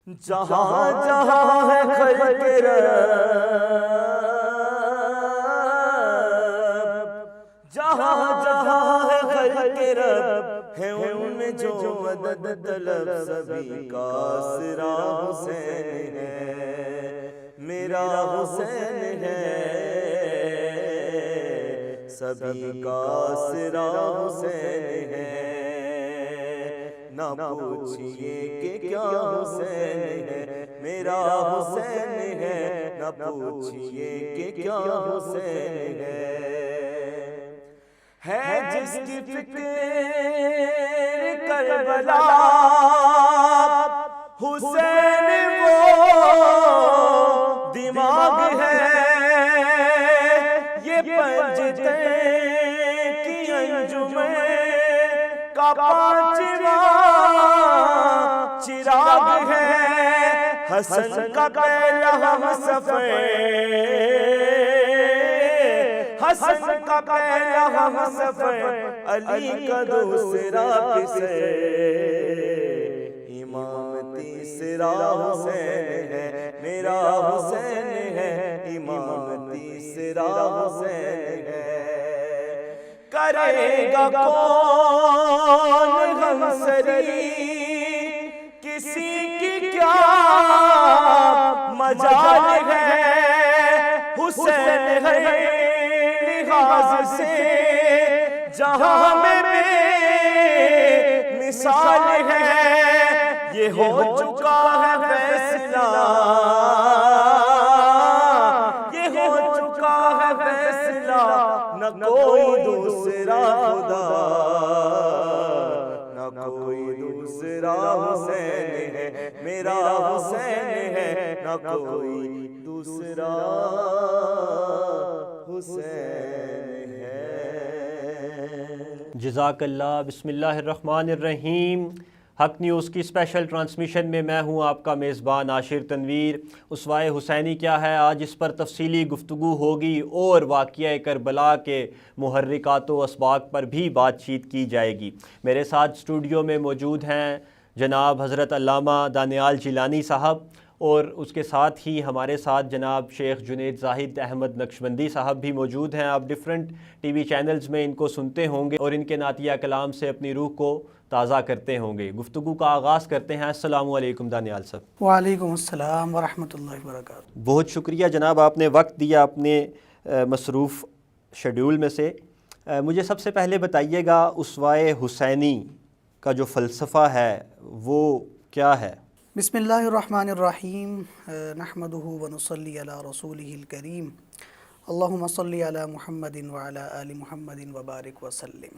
جہاں جہاں ہے خلق رب، جہاں جہاں ہے خلق رب، ہے ان میں جو مدد طلب، سبھی کا آسرا حسین ہے، میرا حسین ہے، سبھی کا آسرا حسین ہے۔ نہ پوچھئے کہ کیا حسین ہے، میرا حسین ہے، نہ پوچھئے کہ کیا حسین ہے جس کی فکر کربلا، حسین وہ دماغ ہے، یہ پنجتیں کی انجمن کا پانچواں چراغ ہے، حسن کا پہلا ہم سفر، حسن کا پہلا ہم سفر، علی کا دوسرا پسر، امام تیسرا حسین ہے، میرا حسین ہے، امام تیسرا حسین ہے۔ کرے گا کون غمسری، کسی کی کیا مجال ہے، حسین ہے لحاظ سے جہاں میں بے مثال ہے، یہ ہو چکا ہے فیصلہ، یہ ہو چکا ہے فیصلہ، نہ کوئی دوسرا خدا، نہ کوئی دوسرا حسین ہے، میرا حسین ہے، نہ کوئی دوسرا حسین ہے۔ جزاک اللہ۔ بسم اللہ الرحمن الرحیم۔ حق نیوز کی اسپیشل ٹرانسمیشن میں میں ہوں آپ کا میزبان عاشر تنویر۔ اسوہ حسینی کیا ہے، آج اس پر تفصیلی گفتگو ہوگی اور واقعہ کربلا کے محرکات و اسباق پر بھی بات چیت کی جائے گی۔ میرے ساتھ اسٹوڈیو میں موجود ہیں جناب حضرت علامہ دانیال جیلانی صاحب، اور اس کے ساتھ ہی ہمارے ساتھ جناب شیخ جنید زاہد احمد نقشبندی صاحب بھی موجود ہیں۔ آپ ڈیفرنٹ ٹی وی چینلز میں ان کو سنتے ہوں گے اور ان کے نعتیہ کلام سے اپنی روح کو تازہ کرتے ہوں گے۔ گفتگو کا آغاز کرتے ہیں۔ السلام علیکم دانیال صاحب۔ وعلیکم السلام ورحمۃ اللہ وبرکاتہ۔ بہت شکریہ جناب، آپ نے وقت دیا اپنے مصروف شیڈول میں سے۔ مجھے سب سے پہلے بتائیے گا اسوہ حسینی کا جو فلسفہ ہے وہ کیا ہے؟ بسم اللہ الرحمن الرحیم، نحمدہ ونصلی علی رسولہ الکریم، اللہم صلی علی محمد وعلی آل محمد وبارک وسلم۔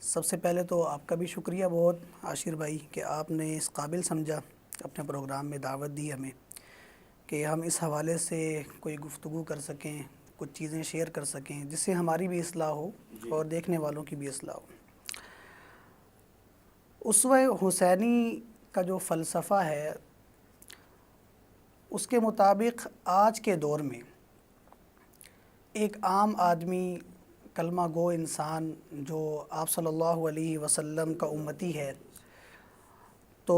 سب سے پہلے تو آپ کا بھی شکریہ بہت عاشر بھائی کہ آپ نے اس قابل سمجھا اپنے پروگرام میں دعوت دی ہمیں کہ ہم اس حوالے سے کوئی گفتگو کر سکیں، کچھ چیزیں شیئر کر سکیں جس سے ہماری بھی اصلاح ہو اور دیکھنے والوں کی بھی اصلاح ہو۔ اسوہ حسینی کا جو فلسفہ ہے اس کے مطابق آج کے دور میں ایک عام آدمی، کلمہ گو انسان جو آپ صلی اللہ علیہ وسلم کا امتی ہے، تو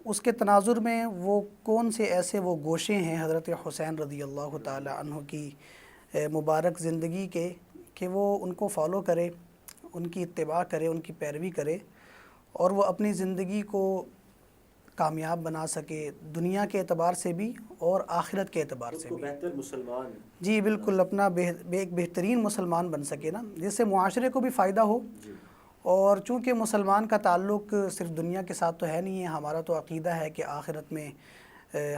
اس کے تناظر میں وہ کون سے ایسے وہ گوشے ہیں حضرت حسین رضی اللہ تعالی عنہ کی مبارک زندگی کے کہ وہ ان کو فالو کرے، ان کی اتباع کرے، ان کی پیروی کرے اور وہ اپنی زندگی کو کامیاب بنا سکے، دنیا کے اعتبار سے بھی اور آخرت کے اعتبار سے بھی، بہتر مسلمان، جی بالکل، اپنا ایک بہترین مسلمان بن سکے نا، جس سے معاشرے کو بھی فائدہ ہو۔ اور چونکہ مسلمان کا تعلق صرف دنیا کے ساتھ تو ہے نہیں ہے، ہمارا تو عقیدہ ہے کہ آخرت میں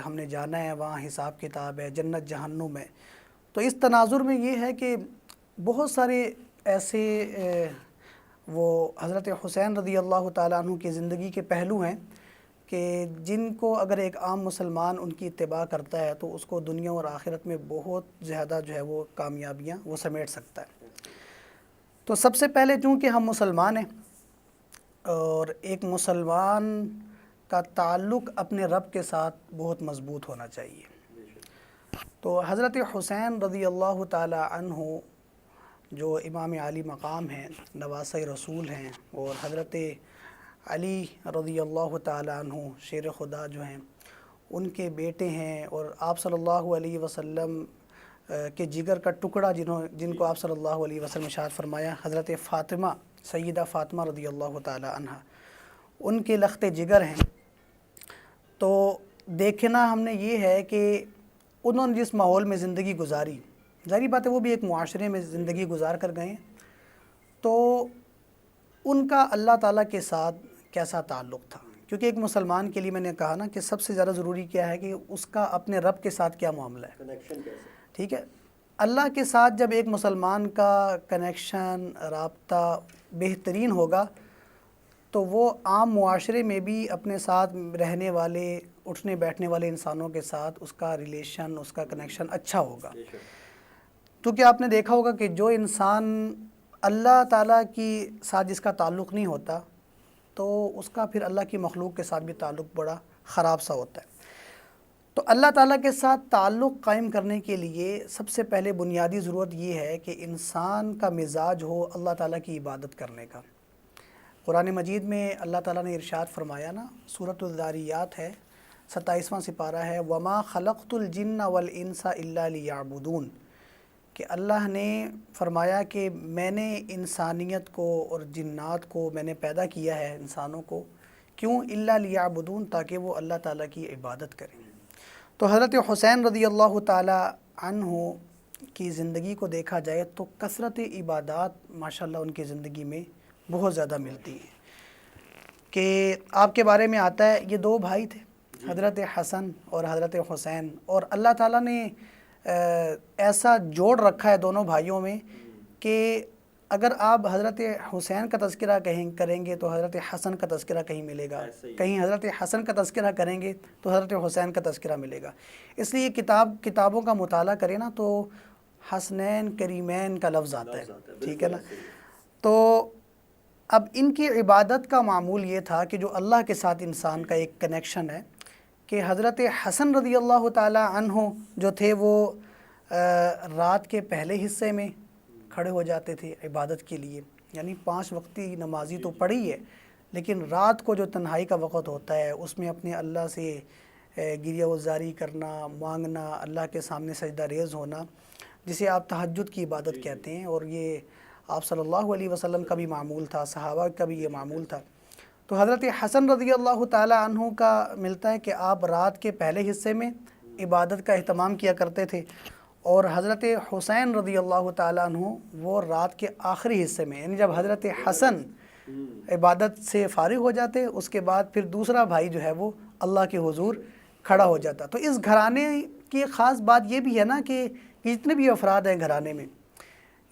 ہم نے جانا ہے، وہاں حساب کتاب ہے، جنت جہنم ہے۔ تو اس تناظر میں یہ ہے کہ بہت سارے ایسے وہ حضرت حسین رضی اللہ تعالیٰ عنہ کی زندگی کے پہلو ہیں کہ جن کو اگر ایک عام مسلمان ان کی اتباع کرتا ہے تو اس کو دنیا اور آخرت میں بہت زیادہ جو ہے وہ کامیابیاں وہ سمیٹ سکتا ہے۔ تو سب سے پہلے چونکہ ہم مسلمان ہیں اور ایک مسلمان کا تعلق اپنے رب کے ساتھ بہت مضبوط ہونا چاہیے، تو حضرت حسین رضی اللہ تعالی عنہ جو امام عالی مقام ہیں، نواسہ رسول ہیں، اور حضرت علی رضی اللہ تعالی عنہ شیر خدا جو ہیں ان کے بیٹے ہیں، اور آپ صلی اللہ علیہ وسلم کے جگر کا ٹکڑا جن کو آپ صلی اللہ علیہ وسلم ارشاد فرمایا، حضرت فاطمہ سیدہ فاطمہ رضی اللہ تعالی عنہ، ان کے لخت جگر ہیں۔ تو دیکھنا ہم نے یہ ہے کہ انہوں نے جس ماحول میں زندگی گزاری، ظاہری بات ہے وہ بھی ایک معاشرے میں زندگی گزار کر گئے، تو ان کا اللہ تعالیٰ کے ساتھ کیسا تعلق تھا، کیونکہ ایک مسلمان کے لیے میں نے کہا نا کہ سب سے زیادہ ضروری کیا ہے کہ اس کا اپنے رب کے ساتھ کیا معاملہ ہے، ٹھیک ہے۔ اللہ کے ساتھ جب ایک مسلمان کا کنیکشن رابطہ بہترین ہوگا تو وہ عام معاشرے میں بھی اپنے ساتھ رہنے والے اٹھنے بیٹھنے والے انسانوں کے ساتھ اس کا ریلیشن، اس کا کنیکشن اچھا ہوگا۔ کیونکہ آپ نے دیکھا ہوگا کہ جو انسان اللہ تعالیٰ کی ساتھ جس کا تعلق نہیں ہوتا تو اس کا پھر اللہ کی مخلوق کے ساتھ بھی تعلق بڑا خراب سا ہوتا ہے۔ تو اللہ تعالیٰ کے ساتھ تعلق قائم کرنے کے لیے سب سے پہلے بنیادی ضرورت یہ ہے کہ انسان کا مزاج ہو اللہ تعالیٰ کی عبادت کرنے کا۔ قرآن مجید میں اللہ تعالیٰ نے ارشاد فرمایا نا، سورۃ الذاریات ہے 27واں سپارہ ہے، وَمَا خَلَقْتُ الْجِنَّ وَالْإِنسَ إِلَّا لِيَعْبُدُونَ، کہ اللہ نے فرمایا کہ میں نے انسانیت کو اور جنات کو میں نے پیدا کیا ہے، انسانوں کو، کیوں؟ إِلَّا لِيَعْبُدُونَ، تاکہ وہ اللہ تعالیٰ کی عبادت کریں۔ تو حضرت حسین رضی اللہ تعالی عنہ کی زندگی کو دیکھا جائے تو کثرت عبادات ماشاءاللہ ان کی زندگی میں بہت زیادہ ملتی ہیں، کہ آپ کے بارے میں آتا ہے یہ دو بھائی تھے، حضرت حسن اور حضرت حسین، اور اللہ تعالیٰ نے ایسا جوڑ رکھا ہے دونوں بھائیوں میں کہ اگر آپ حضرت حسین کا تذکرہ کریں گے تو حضرت حسن کا تذکرہ کہیں ملے گا، کہیں حضرت حسن کا تذکرہ کریں گے تو حضرت حسین کا تذکرہ ملے گا۔ اس لیے کتابوں کا مطالعہ کریں نا تو حسنین کریمین کا لفظ آتا ہے، ٹھیک ہے نا۔ تو اب ان کی عبادت کا معمول یہ تھا کہ جو اللہ کے ساتھ انسان کا ایک کنیکشن ہے، کہ حضرت حسن رضی اللہ تعالی عنہ جو تھے وہ رات کے پہلے حصے میں کھڑے ہو جاتے تھے عبادت کے لیے، یعنی 5 وقتی نمازی تو پڑھی ہے، لیکن رات کو جو تنہائی کا وقت ہوتا ہے اس میں اپنے اللہ سے گریہ وزاری کرنا، مانگنا، اللہ کے سامنے سجدہ ریز ہونا، جسے آپ تہجد کی عبادت کہتے ہیں، اور یہ آپ صلی اللہ علیہ وسلم کا بھی معمول تھا، صحابہ کا بھی یہ معمول تھا۔ تو حضرت حسن رضی اللہ تعالی عنہ کا ملتا ہے کہ آپ رات کے پہلے حصے میں عبادت کا اہتمام کیا کرتے تھے، اور حضرت حسین رضی اللہ تعالی عنہ وہ رات کے آخری حصے میں، یعنی جب حضرت حسن عبادت سے فارغ ہو جاتے اس کے بعد پھر دوسرا بھائی جو ہے وہ اللہ کے حضور کھڑا ہو جاتا۔ تو اس گھرانے کی خاص بات یہ بھی ہے نا کہ جتنے بھی افراد ہیں گھرانے میں،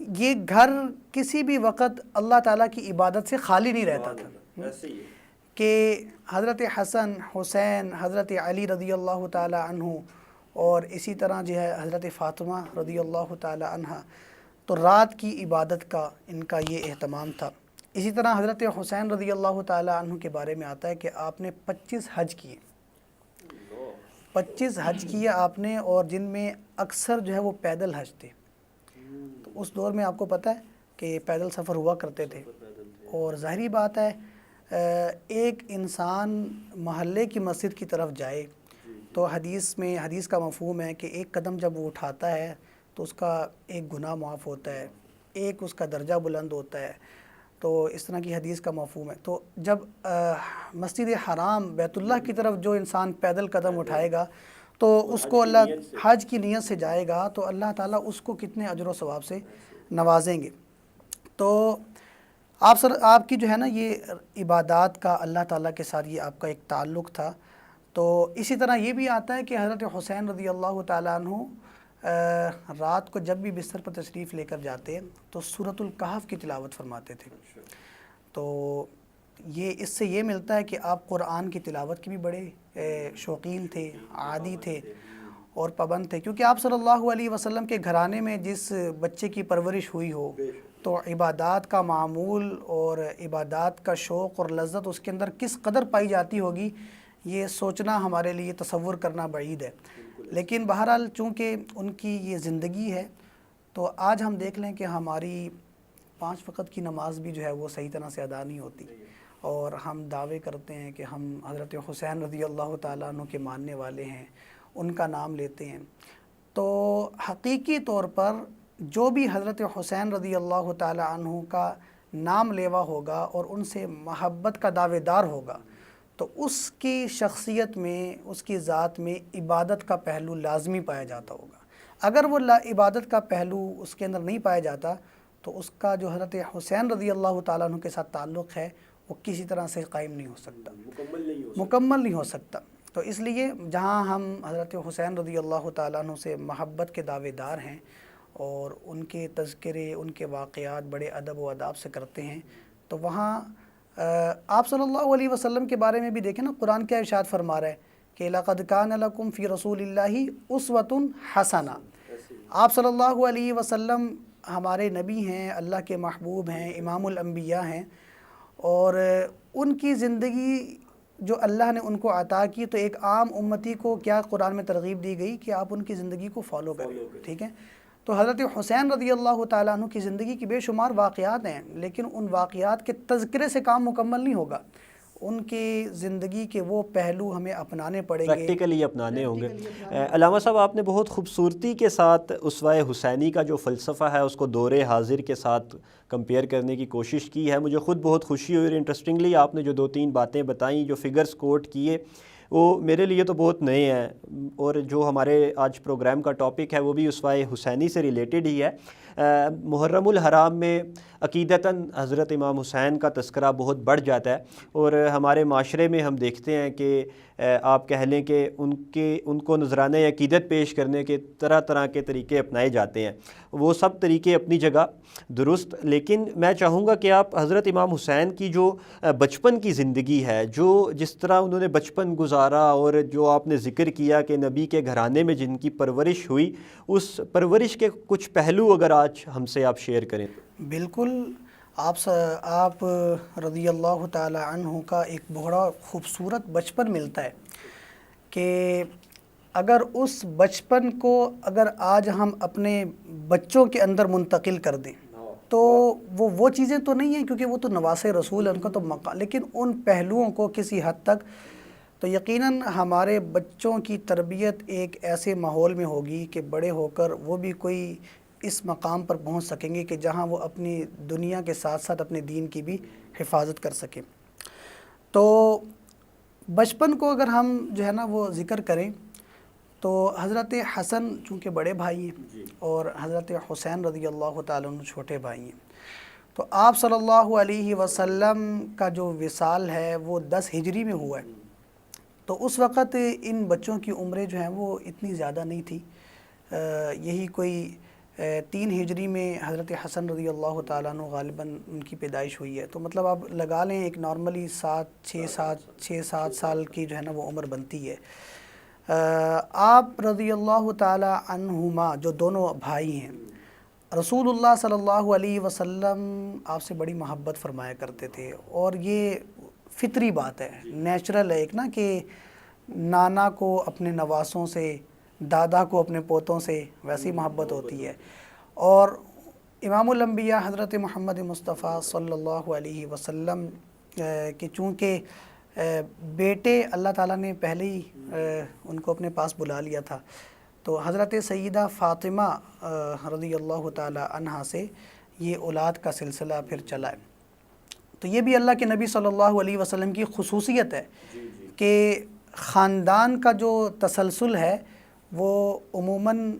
یہ گھر کسی بھی وقت اللہ تعالیٰ کی عبادت سے خالی نہیں رہتا تھا، کہ حضرت حسن، حسین، حضرت علی رضی اللہ تعالی عنہ، اور اسی طرح جو ہے حضرت فاطمہ رضی اللہ تعالی عنہ، تو رات کی عبادت کا ان کا یہ اہتمام تھا۔ اسی طرح حضرت حسین رضی اللہ تعالی عنہ کے بارے میں آتا ہے کہ آپ نے 25 حج کیے، 25 حج کیے آپ نے، اور جن میں اکثر جو ہے وہ پیدل حج تھے۔ تو اس دور میں آپ کو پتہ ہے کہ پیدل سفر ہوا کرتے تھے، اور ظاہری بات ہے ایک انسان محلے کی مسجد کی طرف جائے تو حدیث کا مفہوم ہے کہ ایک قدم جب وہ اٹھاتا ہے تو اس کا ایک گناہ معاف ہوتا ہے، ایک اس کا درجہ بلند ہوتا ہے، تو اس طرح کی حدیث کا مفہوم ہے۔ تو جب مسجد حرام بیت اللہ کی طرف جو انسان پیدل قدم اٹھائے گا تو اس کو اللہ حج کی نیت سے جائے گا تو اللہ تعالیٰ اس کو کتنے اجر و ثواب سے نوازیں گے۔ تو آپ کی جو ہے نا یہ عبادات کا اللہ تعالیٰ کے ساتھ یہ آپ کا ایک تعلق تھا۔ تو اسی طرح یہ بھی آتا ہے کہ حضرت حسین رضی اللہ تعالیٰ عنہ رات کو جب بھی بستر پر تشریف لے کر جاتے تو سورۃ الکہف کی تلاوت فرماتے تھے۔ تو اس سے یہ ملتا ہے کہ آپ قرآن کی تلاوت کے بھی بڑے شوقین تھے، عادی تھے اور پابند تھے، کیونکہ آپ صلی اللہ علیہ وسلم کے گھرانے میں جس بچے کی پرورش ہوئی ہو تو عبادات کا معمول اور عبادات کا شوق اور لذت اس کے اندر کس قدر پائی جاتی ہوگی، یہ سوچنا ہمارے لیے، تصور کرنا بعید ہے۔ لیکن بہرحال چونکہ ان کی یہ زندگی ہے تو آج ہم دیکھ لیں کہ ہماری 5 وقت کی نماز بھی جو ہے وہ صحیح طرح سے ادا نہیں ہوتی، اور ہم دعوے کرتے ہیں کہ ہم حضرت حسین رضی اللہ تعالیٰ عنہ کے ماننے والے ہیں، ان کا نام لیتے ہیں، تو حقیقی طور پر جو بھی حضرت حسین رضی اللہ تعالیٰ عنہ کا نام لیوا ہوگا اور ان سے محبت کا دعوے دار ہوگا، تو اس کی شخصیت میں، اس کی ذات میں عبادت کا پہلو لازمی پایا جاتا ہوگا۔ اگر وہ عبادت کا پہلو اس کے اندر نہیں پایا جاتا تو اس کا جو حضرت حسین رضی اللہ تعالیٰ عنہ کے ساتھ تعلق ہے وہ کسی طرح سے قائم نہیں ہو سکتا، مکمل نہیں ہو سکتا۔ تو اس لیے جہاں ہم حضرت حسین رضی اللہ تعالیٰ عنہ سے محبت کے دعوے دار ہیں اور ان کے تذکرے، ان کے واقعات بڑے ادب و آداب سے کرتے ہیں، تو وہاں آپ صلی اللہ علیہ وسلم کے بارے میں بھی دیکھیں نا، قرآن کیا ارشاد فرما رہا ہے کہ لَقَدْ كَانَ لَكُمْ فِي رَسُولِ اللَّهِ أُسْوَةٌ حَسَنَةٌ۔ آپ صلی اللہ علیہ وسلم ہمارے نبی ہیں، اللہ کے محبوب ہیں، امام الانبیاء ہیں، اور ان کی زندگی جو اللہ نے ان کو عطا کی، تو ایک عام امتی کو کیا قرآن میں ترغیب دی گئی کہ آپ ان کی زندگی کو فالو کریں، ٹھیک ہے۔ تو حضرت حسین رضی اللہ تعالیٰ عنہ کی زندگی کی بے شمار واقعات ہیں، لیکن ان واقعات کے تذکرے سے کام مکمل نہیں ہوگا، ان کی زندگی کے وہ پہلو ہمیں اپنانے پڑیں گے، پریکٹیکلی اپنانے ہوں گے۔ علامہ صاحب، آپ نے بہت خوبصورتی کے ساتھ اسوہ حسینی کا جو فلسفہ ہے اس کو دور حاضر کے ساتھ کمپیئر کرنے کی کوشش کی ہے۔ مجھے خود بہت خوشی ہوئی، اور انٹرسٹنگلی آپ نے جو 2-3 باتیں بتائیں، جو فگرز کوٹ کیے، وہ میرے لیے تو بہت نئے ہیں، اور جو ہمارے آج پروگرام کا ٹاپک ہے وہ بھی اسوہ حسینی سے ریلیٹڈ ہی ہے۔ محرم الحرام میں عقیدتاً حضرت امام حسین کا تذکرہ بہت بڑھ جاتا ہے، اور ہمارے معاشرے میں ہم دیکھتے ہیں کہ آپ کہہ لیں کہ ان کو نذرانہ عقیدت پیش کرنے کے طرح طرح کے طریقے اپنائے جاتے ہیں۔ وہ سب طریقے اپنی جگہ درست، لیکن میں چاہوں گا کہ آپ حضرت امام حسین کی جو بچپن کی زندگی ہے، جو جس طرح انہوں نے بچپن گزارا، اور جو آپ نے ذکر کیا کہ نبی کے گھرانے میں جن کی پرورش ہوئی، اس پرورش کے کچھ پہلو اگر آج ہم سے آپ شیئر کریں۔ بالکل، آپ رضی اللہ تعالی عنہ کا ایک بڑا خوبصورت بچپن ملتا ہے کہ اگر اس بچپن کو اگر آج ہم اپنے بچوں کے اندر منتقل کر دیں تو وہ چیزیں تو نہیں ہیں، کیونکہ وہ تو نواسے رسول ہیں، ان کا تو مقام، لیکن ان پہلوؤں کو کسی حد تک تو یقیناً ہمارے بچوں کی تربیت ایک ایسے ماحول میں ہوگی کہ بڑے ہو کر وہ بھی کوئی اس مقام پر پہنچ سکیں گے کہ جہاں وہ اپنی دنیا کے ساتھ ساتھ اپنے دین کی بھی حفاظت کر سکیں۔ تو بچپن کو اگر ہم جو ہے نا وہ ذکر کریں تو حضرت حسن چونکہ بڑے بھائی ہیں اور حضرت حسین رضی اللہ تعالیٰ عنہ چھوٹے بھائی ہیں، تو آپ صلی اللہ علیہ وسلم کا جو وصال ہے وہ 10 ہجری میں ہوا ہے، تو اس وقت ان بچوں کی عمریں جو ہیں وہ اتنی زیادہ نہیں تھی، یہی کوئی 3 ہجری میں حضرت حسن رضی اللہ تعالیٰ عنہ غالباً ان کی پیدائش ہوئی ہے، تو مطلب آپ لگا لیں ایک نارملی 6-7 سال کی جو ہے نا وہ عمر بنتی ہے۔ آپ رضی اللہ تعالیٰ عنہما جو دونوں بھائی ہیں، رسول اللہ صلی اللہ علیہ وسلم آپ سے بڑی محبت فرمایا کرتے تھے، اور یہ فطری بات ہے، نیچرل ہے ایک نا کہ نانا کو اپنے نواسوں سے، دادا کو اپنے پوتوں سے ویسی محبت ہوتی ہے۔ اور امام الانبیاء حضرت محمد مصطفیٰ صلی اللہ علیہ وسلم کہ چونکہ بیٹے اللہ تعالیٰ نے پہلے ہی ان کو اپنے پاس بلا لیا تھا، تو حضرت سیدہ فاطمہ رضی اللہ تعالیٰ عنہا سے یہ اولاد کا سلسلہ پھر چلا ہے۔ تو یہ بھی اللہ کے نبی صلی اللہ علیہ وسلم کی خصوصیت ہے کہ خاندان کا جو تسلسل ہے وہ عموماً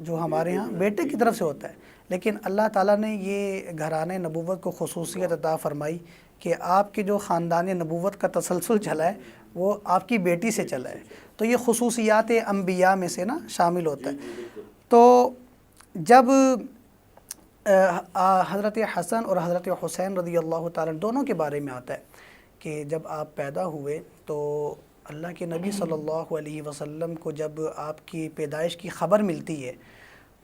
جو ہمارے ہاں بیٹے کی طرف سے ہوتا ہے، لیکن اللہ تعالیٰ نے یہ گھرانے نبوت کو خصوصیت عطا فرمائی کہ آپ کے جو خاندان نبوت کا تسلسل چلا ہے وہ آپ کی بیٹی سے چلا ہے، تو یہ خصوصیات انبیاء میں سے نا شامل ہوتا ہے۔ تو جب حضرت حسن اور حضرت حسین رضی اللہ تعالیٰ دونوں کے بارے میں آتا ہے کہ جب آپ پیدا ہوئے تو اللہ کے نبی صلی اللہ علیہ وسلم کو جب آپ کی پیدائش کی خبر ملتی ہے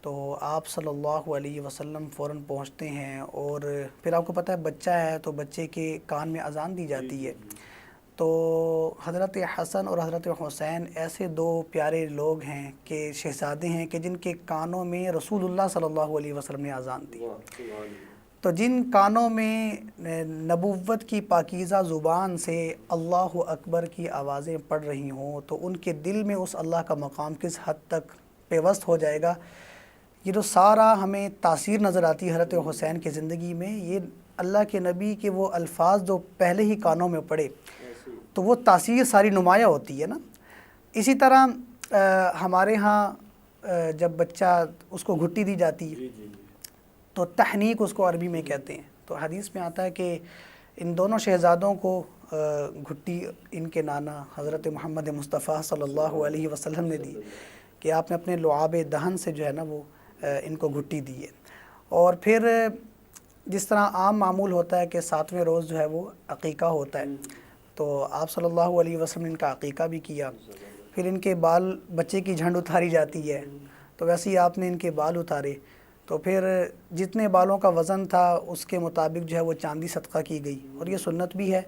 تو آپ صلی اللہ علیہ وسلم فوراً پہنچتے ہیں، اور پھر آپ کو پتہ ہے بچہ ہے تو بچے کے کان میں اذان دی جاتی ہے، تو حضرت حسن اور حضرت حسین ایسے 2 پیارے لوگ ہیں کہ شہزادے ہیں کہ جن کے کانوں میں رسول اللہ صلی اللہ علیہ وسلم نے اذان دی، تو جن کانوں میں نبوت کی پاکیزہ زبان سے اللہ اکبر کی آوازیں پڑ رہی ہوں تو ان کے دل میں اس اللہ کا مقام کس حد تک پیوست ہو جائے گا. یہ جو سارا ہمیں تاثیر نظر آتی ہے حضرت حسین کی زندگی میں، یہ اللہ کے نبی کے وہ الفاظ جو پہلے ہی کانوں میں پڑے تو وہ تاثیر ساری نمایاں ہوتی ہے نا. اسی طرح ہمارے ہاں جب بچہ اس کو گھٹی دی جاتی ہے تو تحنیک اس کو عربی میں کہتے ہیں. تو حدیث میں آتا ہے کہ ان دونوں شہزادوں کو گھٹی ان کے نانا حضرت محمد مصطفیٰ صلی اللہ علیہ وسلم نے دی کہ آپ نے اپنے لعاب دہن سے جو ہے نا وہ ان کو گھٹی دی ہے. اور پھر جس طرح عام معمول ہوتا ہے کہ 7ویں روز جو ہے وہ عقیقہ ہوتا ہے، تو آپ صلی اللہ علیہ وسلم نے ان کا عقیقہ بھی کیا. پھر ان کے بال، بچے کی جھنڈ اتاری جاتی ہے تو ویسے ہی آپ نے ان کے بال اتارے. تو پھر جتنے بالوں کا وزن تھا اس کے مطابق جو ہے وہ چاندی صدقہ کی گئی. اور یہ سنت بھی ہے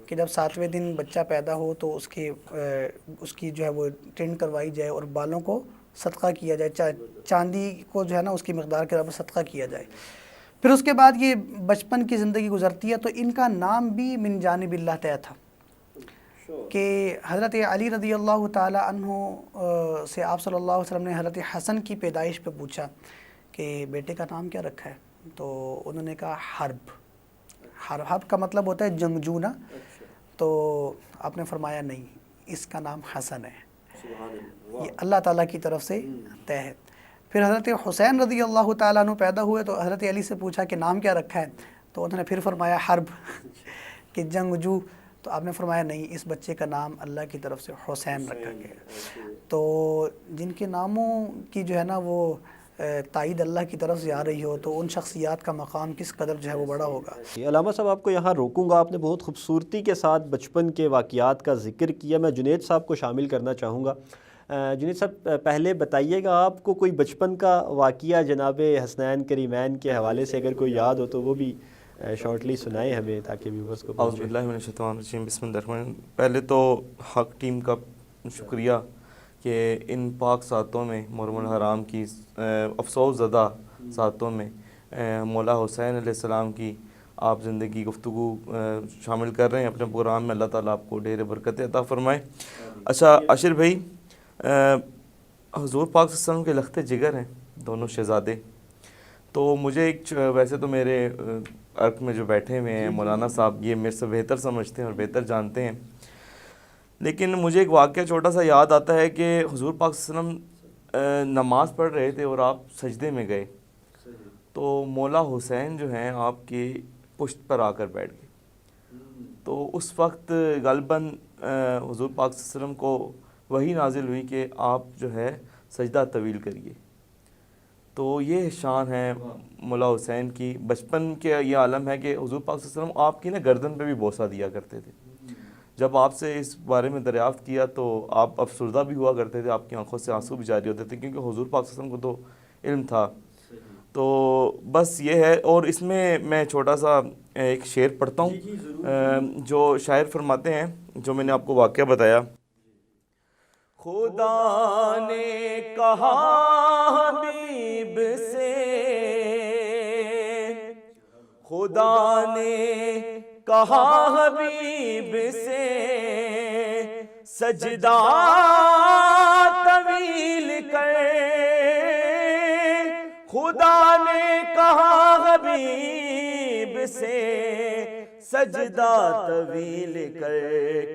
کہ جب 7ویں دن بچہ پیدا ہو تو اس کی جو ہے وہ ٹرین کروائی جائے اور بالوں کو صدقہ کیا جائے، چاندی کو جو ہے نا اس کی مقدار کے برابر صدقہ کیا جائے. پھر اس کے بعد یہ بچپن کی زندگی گزرتی ہے تو ان کا نام بھی من جانب اللہ طے تھا کہ حضرت علی رضی اللہ تعالی عنہ سے آپ صلی اللہ علیہ وسلم نے حضرت حسن کی پیدائش پہ پوچھا کہ بیٹے کا نام کیا رکھا ہے، تو انہوں نے کہا حرب. حرب کا مطلب ہوتا ہے جنگجو نا. تو آپ نے فرمایا نہیں، اس کا نام حسن ہے، یہ اللہ تعالیٰ کی طرف سے طے ہے. پھر حضرت حسین رضی اللہ تعالیٰ عنہ پیدا ہوئے تو حضرت علی سے پوچھا کہ نام کیا رکھا ہے، تو انہوں نے پھر فرمایا حرب کہ جنگجو. تو آپ نے فرمایا نہیں، اس بچے کا نام اللہ کی طرف سے حسین رکھا گیا. تو جن کے ناموں کی جو ہے نا وہ تائید اللہ کی طرف سے آ رہی ہو تو ان شخصیات کا مقام کس قدر جو ہے وہ بڑا ہوگا. علامہ صاحب آپ کو یہاں روکوں گا، آپ نے بہت خوبصورتی کے ساتھ بچپن کے واقعات کا ذکر کیا. میں جنید صاحب کو شامل کرنا چاہوں گا. جنید صاحب پہلے بتائیے گا آپ کو کوئی بچپن کا واقعہ جناب حسنین کریمین کے حوالے سے اگر کوئی یاد ہو تو وہ بھی شارٹلی سنائیں ہمیں تاکہ ویورز کو اعوذ باللہ من الشیطان الرجیم، بسم اللہ الرحمن الرحیم. پہلے تو حق ٹیم کا شکریہ کہ ان پاک ساتوں میں محرم الحرام کی افسوس زدہ ساتوں میں مولا حسین علیہ السلام کی آپ زندگی گفتگو شامل کر رہے ہیں اپنے پروگرام میں. اللہ تعالیٰ آپ کو ڈھیر برکتیں عطا فرمائے. اچھا عاشر بھائی، حضور پاک صلی اللہ علیہ وسلم کے لخت جگر ہیں دونوں شہزادے. تو مجھے ایک ویسے تو میرے عرق میں جو بیٹھے ہوئے ہیں مولانا صاحب یہ میرے سے بہتر سمجھتے ہیں اور بہتر جانتے ہیں، لیکن مجھے ایک واقعہ چھوٹا سا یاد آتا ہے کہ حضور پاک صلی اللہ علیہ وسلم نماز پڑھ رہے تھے اور آپ سجدے میں گئے تو مولا حسین جو ہیں آپ کی پشت پر آ کر بیٹھ گئے. تو اس وقت غالباً حضور پاک صلی اللہ علیہ وسلم کو وحی نازل ہوئی کہ آپ جو ہے سجدہ طویل کریے. تو یہ شان ہے مولا حسین کی. بچپن کے یہ عالم ہے کہ حضور پاک صلی اللہ علیہ وسلم آپ کی نا گردن پہ بھی بوسہ دیا کرتے تھے. جب آپ سے اس بارے میں دریافت کیا تو آپ افسردہ بھی ہوا کرتے تھے، آپ کی آنکھوں سے آنسو بھی جاری ہوتے تھے کیونکہ حضور پاک صلی اللہ علیہ وسلم کو تو علم تھا. تو بس یہ ہے. اور اس میں چھوٹا سا ایک شعر پڑھتا ہوں جو شاعر فرماتے ہیں، جو میں نے آپ کو واقعہ بتایا. خدا نے کہا حبیب سے، خدا نے کہا حبیب سے سجدہ طویل کر. خدا نے کہا حبیب سے سجدہ طویل کر.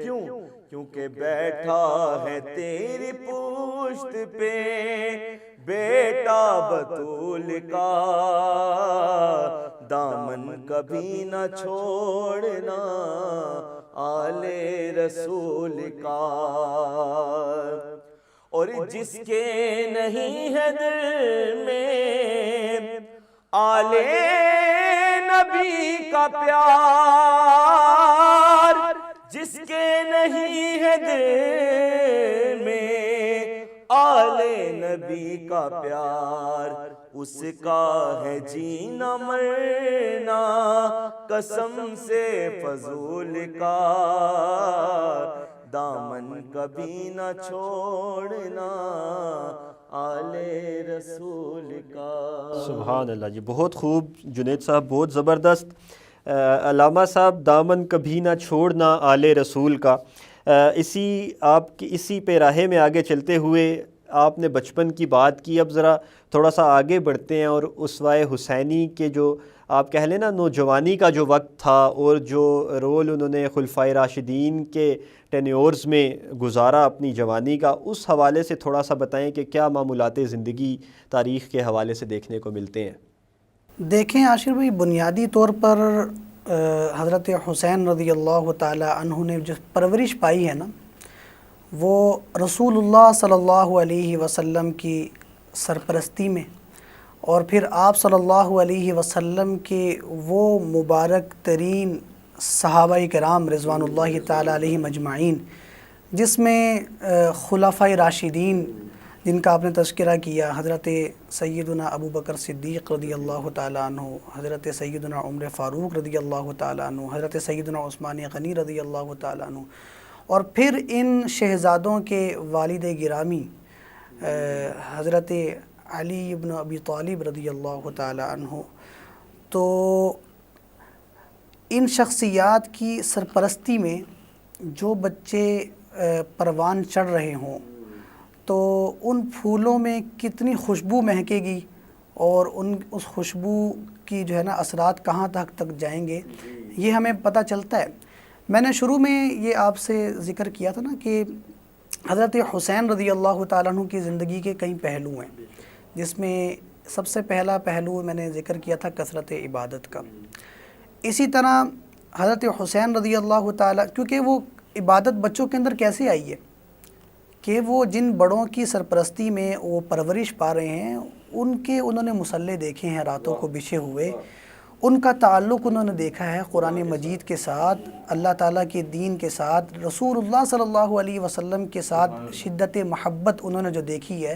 کیوں؟ کیونکہ بیٹھا ہے تیری پشت پہ بیٹا بطول کا، دامن کبھی نہ چھوڑنا آل رسول کا. اور جس کے نہیں ہے دل میں آل نبی کا پیار، جس کے نہیں ہے دل میں آل نبی کا پیار، اس کا ہے جینا مرنا قسم سے فضول کا، دامن کبھی نہ چھوڑنا آل رسول کا۔ سبحان اللہ جی، بہت خوب جنید صاحب، بہت زبردست۔ علامہ صاحب، دامن کبھی نہ چھوڑنا آل رسول کا، اسی پہ راہے میں آگے چلتے ہوئے آپ نے بچپن کی بات کی، اب ذرا تھوڑا سا آگے بڑھتے ہیں اور اسوہ حسینی کے جو آپ کہہ لیں نا نوجوانی کا جو وقت تھا اور جو رول انہوں نے خلفائے راشدین کے ٹینیورز میں گزارا اپنی جوانی کا، اس حوالے سے تھوڑا سا بتائیں کہ کیا معمولات زندگی تاریخ کے حوالے سے دیکھنے کو ملتے ہیں؟ دیکھیں عاشر بھائی، بنیادی طور پر حضرت حسین رضی اللہ تعالی عنہ نے جو پرورش پائی ہے نا، وہ رسول اللہ صلی اللہ علیہ وسلم کی سرپرستی میں، اور پھر آپ صلی اللہ علیہ وسلم کے وہ مبارک ترین صحابہ کرام رضوان اللہ تعالی علیہم اجمعین، جس میں خلفائے راشدین جن کا آپ نے تذکرہ کیا، حضرت سیدنا ابو بکر صدیق رضی اللہ تعالیٰ عنہ، حضرت سیدنا عمر فاروق رضی اللہ تعالیٰ عنہ، حضرت سیدنا عثمان غنی رضی اللہ تعالیٰ عنہ، اور پھر ان شہزادوں کے والد گرامی حضرت علی ابن ابی طالب رضی اللہ تعالیٰ عنہ، تو ان شخصیات کی سرپرستی میں جو بچے پروان چڑھ رہے ہوں تو ان پھولوں میں کتنی خوشبو مہکے گی، اور اس خوشبو کی جو ہے نا اثرات کہاں تک جائیں گے، یہ ہمیں پتہ چلتا ہے۔ میں نے شروع میں یہ آپ سے ذکر کیا تھا نا کہ حضرت حسین رضی اللہ تعالیٰ عنہ کی زندگی کے کئی پہلو ہیں، جس میں سب سے پہلا پہلو میں نے ذکر کیا تھا کثرت عبادت کا۔ اسی طرح حضرت حسین رضی اللہ تعالیٰ، کیونکہ وہ عبادت بچوں کے اندر کیسے آئی ہے کہ وہ جن بڑوں کی سرپرستی میں وہ پرورش پا رہے ہیں، انہوں نے مصلے دیکھے ہیں راتوں کو بچھے ہوئے، ان کا تعلق انہوں نے دیکھا ہے قرآن مجید کے ساتھ، اللہ تعالیٰ کے دین کے ساتھ، رسول اللہ صلی اللہ علیہ وسلم کے ساتھ شدت محبت انہوں نے جو دیکھی ہے،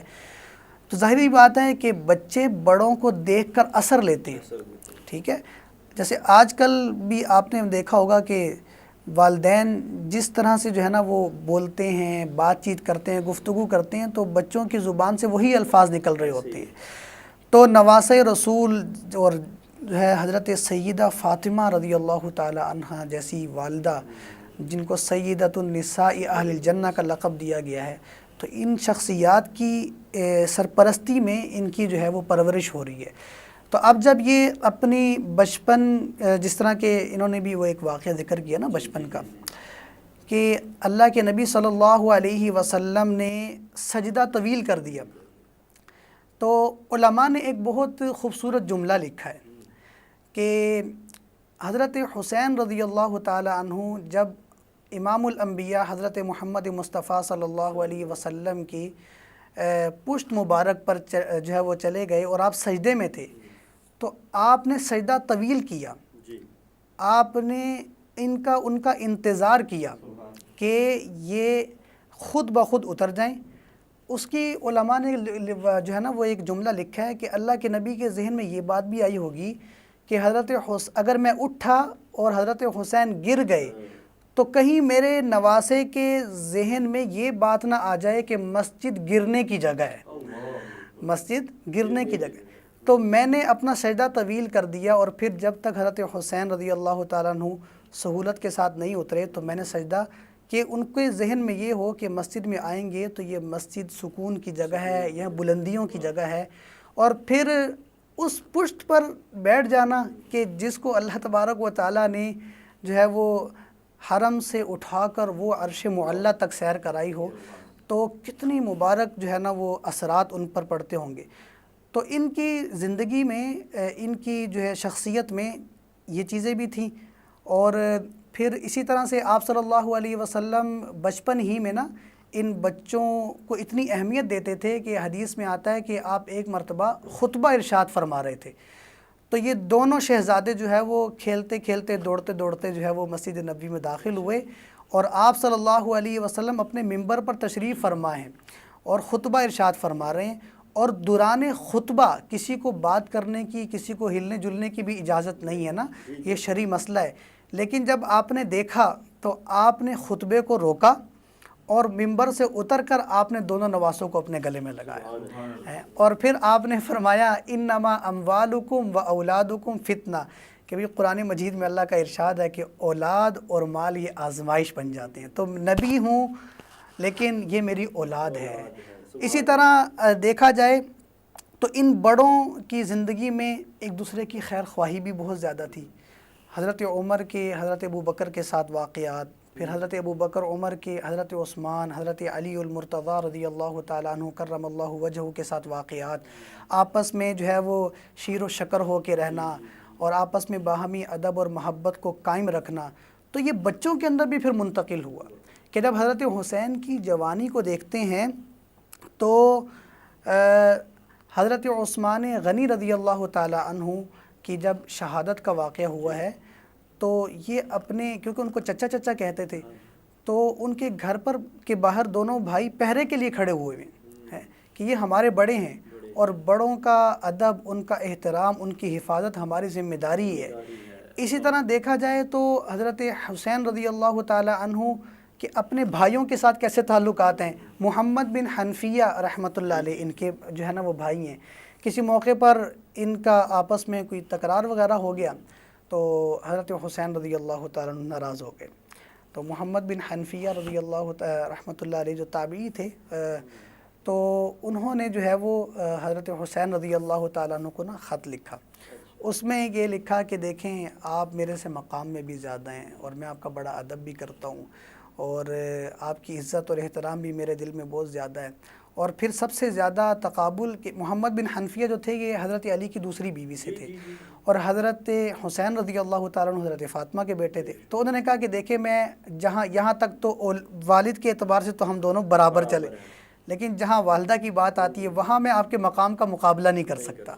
تو ظاہری بات ہے کہ بچے بڑوں کو دیکھ کر اثر لیتے ہیں، ٹھیک ہے۔ جیسے آج کل بھی آپ نے دیکھا ہوگا کہ والدین جس طرح سے جو ہے نا وہ بولتے ہیں، بات چیت کرتے ہیں، گفتگو کرتے ہیں، تو بچوں کی زبان سے وہی الفاظ نکل رہے ہوتے ہیں۔ تو نواسۂ رسول اور جو ہے حضرت سیدہ فاطمہ رضی اللہ تعالی عنہ جیسی والدہ، جن کو سیدۃ النساء اہل الجنہ کا لقب دیا گیا ہے، تو ان شخصیات کی سرپرستی میں ان کی جو ہے وہ پرورش ہو رہی ہے۔ تو اب جب یہ اپنی بچپن، جس طرح کہ انہوں نے بھی وہ ایک واقعہ ذکر کیا نا بچپن کا، کہ اللہ کے نبی صلی اللہ علیہ وسلم نے سجدہ طویل کر دیا، تو علماء نے ایک بہت خوبصورت جملہ لکھا ہے کہ حضرت حسین رضی اللہ تعالی عنہ جب امام الانبیاء حضرت محمد مصطفیٰ صلی اللہ علیہ وسلم کی پشت مبارک پر جو ہے وہ چلے گئے اور آپ سجدے میں تھے، تو آپ نے سجدہ طویل کیا، آپ نے ان کا انتظار کیا کہ یہ خود بخود اتر جائیں۔ اس کی علماء نے جو ہے نا وہ ایک جملہ لکھا ہے کہ اللہ کے نبی کے ذہن میں یہ بات بھی آئی ہوگی کہ اگر میں اٹھا اور حضرت حسین گر گئے تو کہیں میرے نواسے کے ذہن میں یہ بات نہ آ جائے کہ مسجد گرنے کی جگہ ہے، مسجد گرنے کی جگہ۔ تو میں نے اپنا سجدہ طویل کر دیا، اور پھر جب تک حضرت حسین رضی اللہ تعالیٰ عنہ سہولت کے ساتھ نہیں اترے تو میں نے سجدہ کہ ان کے ذہن میں یہ ہو کہ مسجد میں آئیں گے تو یہ مسجد سکون کی جگہ ہے، یہ بلندیوں کی جگہ ہے، اور پھر اس پشت پر بیٹھ جانا کہ جس کو اللہ تبارک و تعالیٰ نے جو ہے وہ حرم سے اٹھا کر وہ عرش معلیٰ تک سیر کرائی ہو، تو کتنی مبارک جو ہے نا وہ اثرات ان پر پڑتے ہوں گے۔ تو ان کی زندگی میں، ان کی جو ہے شخصیت میں یہ چیزیں بھی تھیں، اور پھر اسی طرح سے آپ صلی اللہ علیہ وسلم بچپن ہی میں نا ان بچوں کو اتنی اہمیت دیتے تھے کہ حدیث میں آتا ہے کہ آپ ایک مرتبہ خطبہ ارشاد فرما رہے تھے، تو یہ دونوں شہزادے جو ہے وہ کھیلتے کھیلتے دوڑتے دوڑتے جو ہے وہ مسجد نبوی میں داخل ہوئے، اور آپ صلی اللہ علیہ وسلم اپنے منبر پر تشریف فرما ہیں اور خطبہ ارشاد فرما رہے ہیں، اور دوران خطبہ کسی کو بات کرنے کی، کسی کو ہلنے جلنے کی بھی اجازت نہیں ہے نا، یہ شرعی مسئلہ ہے۔ لیکن جب آپ نے دیکھا تو آپ نے خطبے کو روکا اور منبر سے اتر کر آپ نے دونوں نواسوں کو اپنے گلے میں لگایا ہے، اور پھر آپ نے فرمایا انما اموالکم و اولادکم فتنہ، کہ بھی قرآن مجید میں اللہ کا ارشاد ہے کہ اولاد اور مال یہ آزمائش بن جاتے ہیں، تو نبی ہوں لیکن یہ میری اولاد ہے۔ اسی طرح دیکھا جائے تو ان بڑوں کی زندگی میں ایک دوسرے کی خیر خواہی بھی بہت زیادہ تھی۔ حضرت عمر کے حضرت ابوبکر کے ساتھ واقعات، پھر حضرت ابوبکر عمر کے حضرت عثمان حضرت علی المرتضیٰ رضی اللہ تعالیٰ عنہ کرم اللہ وجہہ کے ساتھ واقعات، آپس میں جو ہے وہ شیر و شکر ہو کے رہنا اور آپس میں باہمی ادب اور محبت کو قائم رکھنا، تو یہ بچوں کے اندر بھی پھر منتقل ہوا کہ جب حضرت حسین کی جوانی کو دیکھتے ہیں تو حضرت عثمان غنی رضی اللہ تعالیٰ عنہ کی جب شہادت کا واقعہ ہوا ہے تو یہ اپنے، کیونکہ ان کو چچا چچا کہتے تھے، تو ان کے گھر پر کے باہر دونوں بھائی پہرے کے لیے کھڑے ہوئے ہیں کہ یہ ہمارے بڑے ہیں اور بڑوں کا ادب، ان کا احترام، ان کی حفاظت ہماری ذمہ داری ہے۔ اسی طرح دیکھا جائے تو حضرت حسین رضی اللہ تعالی عنہ کہ اپنے بھائیوں کے ساتھ کیسے تعلقات ہیں۔ محمد بن حنفیہ رحمۃ اللہ علیہ ان کے جو ہے نا وہ بھائی ہیں، کسی موقع پر ان کا آپس میں کوئی تکرار وغیرہ ہو گیا تو حضرت حسین رضی اللہ تعالیٰ عنہ ناراض ہو گئے، تو محمد بن حنفیہ رضی اللہ رحمۃ اللہ علیہ جو تابعی تھے، تو انہوں نے جو ہے وہ حضرت حسین رضی اللہ تعالیٰ عنہ کو نا خط لکھا، اس میں یہ لکھا کہ دیکھیں آپ میرے سے مقام میں بھی زیادہ ہیں اور میں آپ کا بڑا ادب بھی کرتا ہوں اور آپ کی عزت اور احترام بھی میرے دل میں بہت زیادہ ہے، اور پھر سب سے زیادہ تقابل کہ محمد بن حنفیہ جو تھے یہ حضرت علی کی دوسری بیوی سے تھے اور حضرت حسین رضی اللہ تعالیٰ عنہ حضرت فاطمہ کے بیٹے تھے، تو انہوں نے کہا کہ دیکھیں میں یہاں تک تو والد کے اعتبار سے تو ہم دونوں برابر چلے، لیکن جہاں والدہ کی بات آتی ہے وہاں میں آپ کے مقام کا مقابلہ نہیں کر سکتا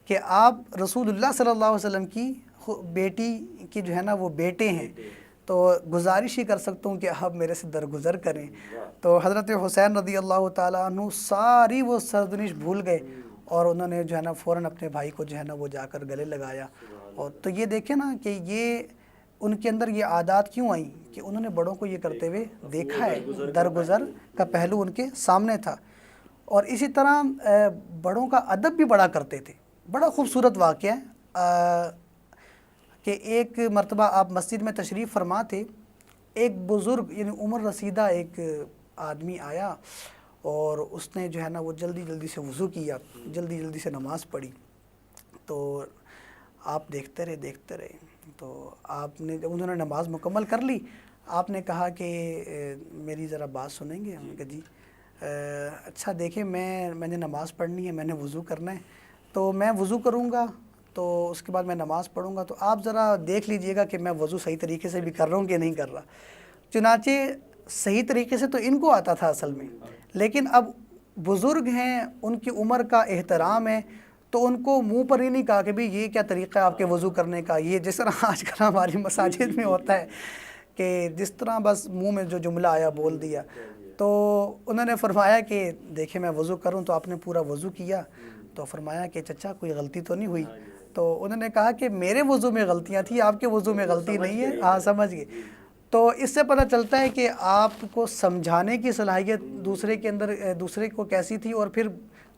کہ آپ رسول اللہ صلی اللہ علیہ وسلم کی بیٹی کی جو ہے نا وہ بیٹے ہیں، تو گزارش ہی کر سکتا ہوں کہ آپ میرے سے درگزر کریں۔ تو حضرت حسین رضی اللہ تعالیٰ عنہ ساری وہ سرزنش بھول گئے اور انہوں نے جو ہے نا فوراً اپنے بھائی کو جو ہے نا وہ جا کر گلے لگایا، اور تو یہ دیکھیں نا کہ یہ ان کے اندر یہ عادات کیوں آئیں کہ انہوں نے بڑوں کو یہ کرتے ہوئے دیکھا ہے، درگزر کا پہلو ان کے سامنے تھا۔ اور اسی طرح بڑوں کا ادب بھی بڑا کرتے تھے۔ بڑا خوبصورت واقعہ ہے کہ ایک مرتبہ آپ مسجد میں تشریف فرما تھے، ایک بزرگ یعنی عمر رسیدہ ایک آدمی آیا اور اس نے جو ہے نا وہ جلدی سے وضو کیا، جلدی سے نماز پڑھی، تو آپ دیکھتے رہے تو آپ نے جب انہوں نے نماز مکمل کر لی آپ نے کہا کہ میری ذرا بات سنیں گے؟ ہم نے کہا جی۔ اچھا دیکھیں میں نے نماز پڑھنی ہے، میں نے وضو کرنا ہے، تو میں وضو کروں گا تو اس کے بعد میں نماز پڑھوں گا، تو آپ ذرا دیکھ لیجئے گا کہ میں وضو صحیح طریقے سے بھی کر رہا ہوں کہ نہیں کر رہا۔ چنانچہ صحیح طریقے سے تو ان کو آتا تھا اصل میں، لیکن اب بزرگ ہیں، ان کی عمر کا احترام ہے، تو ان کو منہ پر ہی نہیں کہا کہ بھی یہ کیا طریقہ ہے آپ کے وضو کرنے کا، یہ جس طرح آج کل ہماری مساجد میں ہوتا ہے کہ جس طرح بس منہ میں جو جملہ آیا بول دیا۔ تو انہوں نے فرمایا کہ دیکھیں میں وضو کروں، تو آپ نے پورا وضو کیا، تو فرمایا کہ چچا کوئی غلطی تو نہیں ہوئی؟ تو انہوں نے کہا کہ میرے وضو میں غلطیاں تھیں، آپ کے وضو میں غلطی نہیں ہے۔ ہاں سمجھ گئے۔ تو اس سے پتہ چلتا ہے کہ آپ کو سمجھانے کی صلاحیت دوسرے کے اندر دوسرے کو کیسی تھی، اور پھر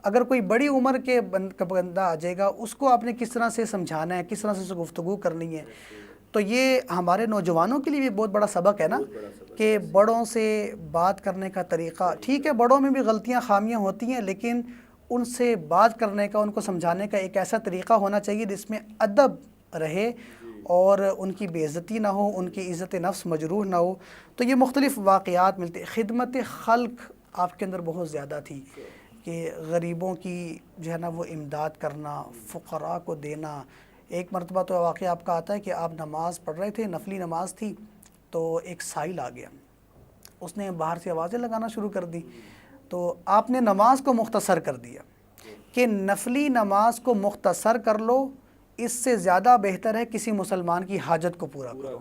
اگر کوئی بڑی عمر کے بندہ آ جائے گا اس کو آپ نے کس طرح سے سمجھانا ہے، کس طرح سے گفتگو کرنی ہے۔ تو یہ ہمارے نوجوانوں کے لیے بھی بہت بڑا سبق ہے نا کہ بڑوں سے بات کرنے کا طریقہ، ٹھیک ہے بڑوں میں بھی غلطیاں خامیاں ہوتی ہیں، لیکن ان سے بات کرنے کا، ان کو سمجھانے کا ایک ایسا طریقہ ہونا چاہیے جس میں ادب رہے اور ان کی بے عزتی نہ ہو، ان کی عزت نفس مجروح نہ ہو۔ تو یہ مختلف واقعات ملتے۔ خدمت خلق آپ کے اندر بہت زیادہ تھی کہ غریبوں کی جو ہے نا وہ امداد کرنا، فقراء کو دینا۔ ایک مرتبہ تو واقعہ آپ کا آتا ہے کہ آپ نماز پڑھ رہے تھے، نفلی نماز تھی، تو ایک سائل آ گیا، اس نے باہر سے آوازیں لگانا شروع کر دی، تو آپ نے نماز کو مختصر کر دیا کہ نفلی نماز کو مختصر کر لو، اس سے زیادہ بہتر ہے کسی مسلمان کی حاجت کو پورا کرو۔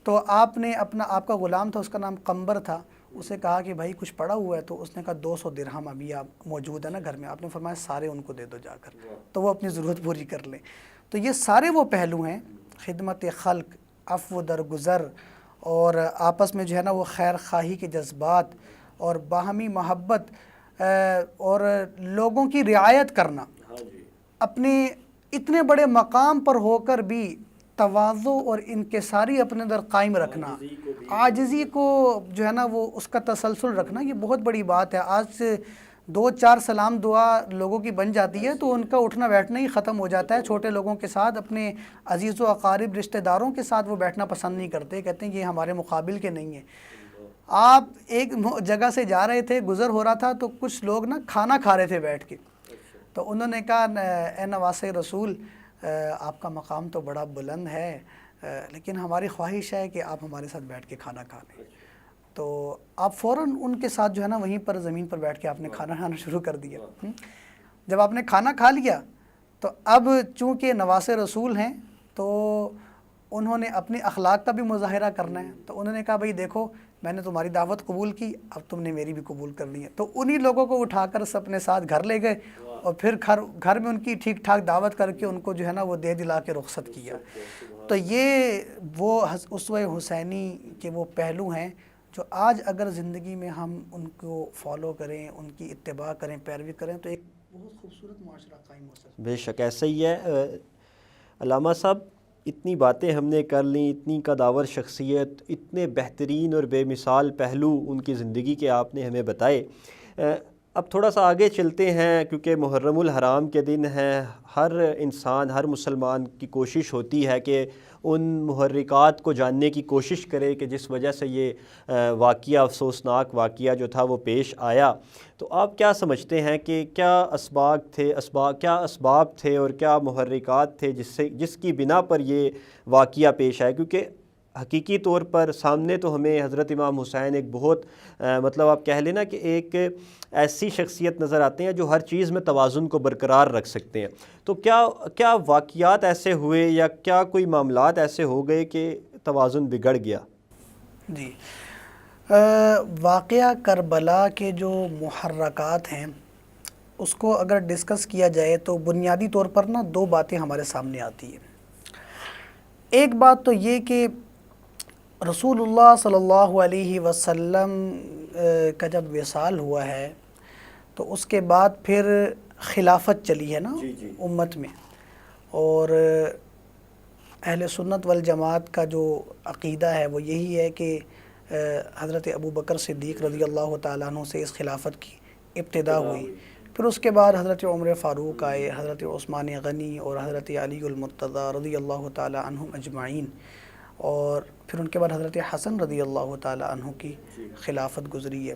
تو آپ نے آپ کا غلام تھا، اس کا نام قمبر تھا، اسے کہا کہ بھائی کچھ پڑا ہوا ہے، تو اس نے کہا 200 درہم ابھی آپ موجود ہے نا گھر میں، آپ نے فرمایا سارے ان کو دے دو جا کر، تو وہ اپنی ضرورت پوری کر لیں۔ تو یہ سارے وہ پہلو ہیں، خدمت خلق، عفو درگزر، اور آپس میں جو ہے نا وہ خیر خواہی کے جذبات اور باہمی محبت اور لوگوں کی رعایت کرنا، اپنے اتنے بڑے مقام پر ہو کر بھی تواضع اور انکساری اپنے اندر قائم رکھنا، عاجزی کو جو ہے نا وہ اس کا تسلسل رکھنا، یہ بہت بڑی بات ہے۔ آج سے 2-4 سلام دعا لوگوں کی بن جاتی ہے تو ان کا اٹھنا بیٹھنا ہی ختم ہو جاتا ہے۔ چھوٹے لوگوں کے ساتھ، اپنے عزیز و اقارب رشتہ داروں کے ساتھ وہ بیٹھنا پسند نہیں کرتے، کہتے ہیں یہ ہمارے مقابل کے نہیں ہیں۔ آپ ایک جگہ سے جا رہے تھے، گزر ہو رہا تھا تو کچھ لوگ نا کھانا کھا رہے تھے بیٹھ کے، تو انہوں نے کہا اے نواسے رسول، آپ کا مقام تو بڑا بلند ہے، لیکن ہماری خواہش ہے کہ آپ ہمارے ساتھ بیٹھ کے کھانا کھا لیں۔ تو آپ فوراً ان کے ساتھ جو ہے نا وہیں پر زمین پر بیٹھ کے آپ نے کھانا کھانا شروع کر دیا۔ جب آپ نے کھانا کھا لیا تو اب چونکہ نواسے رسول ہیں تو انہوں نے اپنے اخلاق کا بھی مظاہرہ کرنا ہے، تو انہوں نے کہا بھئی دیکھو میں نے تمہاری دعوت قبول کی، اب تم نے میری بھی قبول کرنی ہے۔ تو انہی لوگوں کو اٹھا کر اپنے ساتھ گھر لے گئے اور پھر گھر میں ان کی ٹھیک ٹھاک دعوت کر کے ان کو جو ہے نا وہ دے دلا کے رخصت کیا۔ تو یہ وہ اسوہ حسینی کے وہ پہلو ہیں جو آج اگر زندگی میں ہم ان کو فالو کریں، ان کی اتباع کریں، پیروی کریں تو ایک بہت خوبصورت معاشرہ قائم ہو سکتا ہے۔ بے شک ایسا ہی ہے۔ علامہ صاحب، اتنی باتیں ہم نے کر لیں، اتنی قداور شخصیت، اتنے بہترین اور بے مثال پہلو ان کی زندگی کے آپ نے ہمیں بتائے۔ اب تھوڑا سا آگے چلتے ہیں، کیونکہ محرم الحرام کے دن ہیں، ہر انسان، ہر مسلمان کی کوشش ہوتی ہے کہ ان محرکات کو جاننے کی کوشش کرے کہ جس وجہ سے یہ واقعہ، افسوسناک واقعہ جو تھا وہ پیش آیا۔ تو آپ کیا سمجھتے ہیں کہ کیا اسباب تھے اور کیا محرکات تھے جس کی بنا پر یہ واقعہ پیش آیا؟ کیونکہ حقیقی طور پر سامنے تو ہمیں حضرت امام حسین ایک بہت مطلب آپ کہہ لینا کہ ایک ایسی شخصیت نظر آتے ہیں جو ہر چیز میں توازن کو برقرار رکھ سکتے ہیں۔ تو کیا واقعات ایسے ہوئے یا کیا کوئی معاملات ایسے ہو گئے کہ توازن بگڑ گیا؟ جی، واقعہ کربلا کے جو محرکات ہیں اس کو اگر ڈسکس کیا جائے تو بنیادی طور پر نا 2 باتیں ہمارے سامنے آتی ہیں۔ ایک بات تو یہ کہ رسول اللہ صلی اللہ علیہ وسلم کا جب وصال ہوا ہے تو اس کے بعد پھر خلافت چلی ہے نا امت میں، اور اہل سنت والجماعت کا جو عقیدہ ہے وہ یہی ہے کہ حضرت ابو بکر صدیق رضی اللہ تعالیٰ عنہ سے اس خلافت کی ابتدا ہوئی، پھر اس کے بعد حضرت عمر فاروق آئے، حضرت عثمان غنی اور حضرت علی المرتضیٰ رضی اللہ تعالیٰ عنہم اجمعین، اور پھر ان کے بعد حضرت حسن رضی اللہ تعالیٰ عنہ کی خلافت گزری ہے۔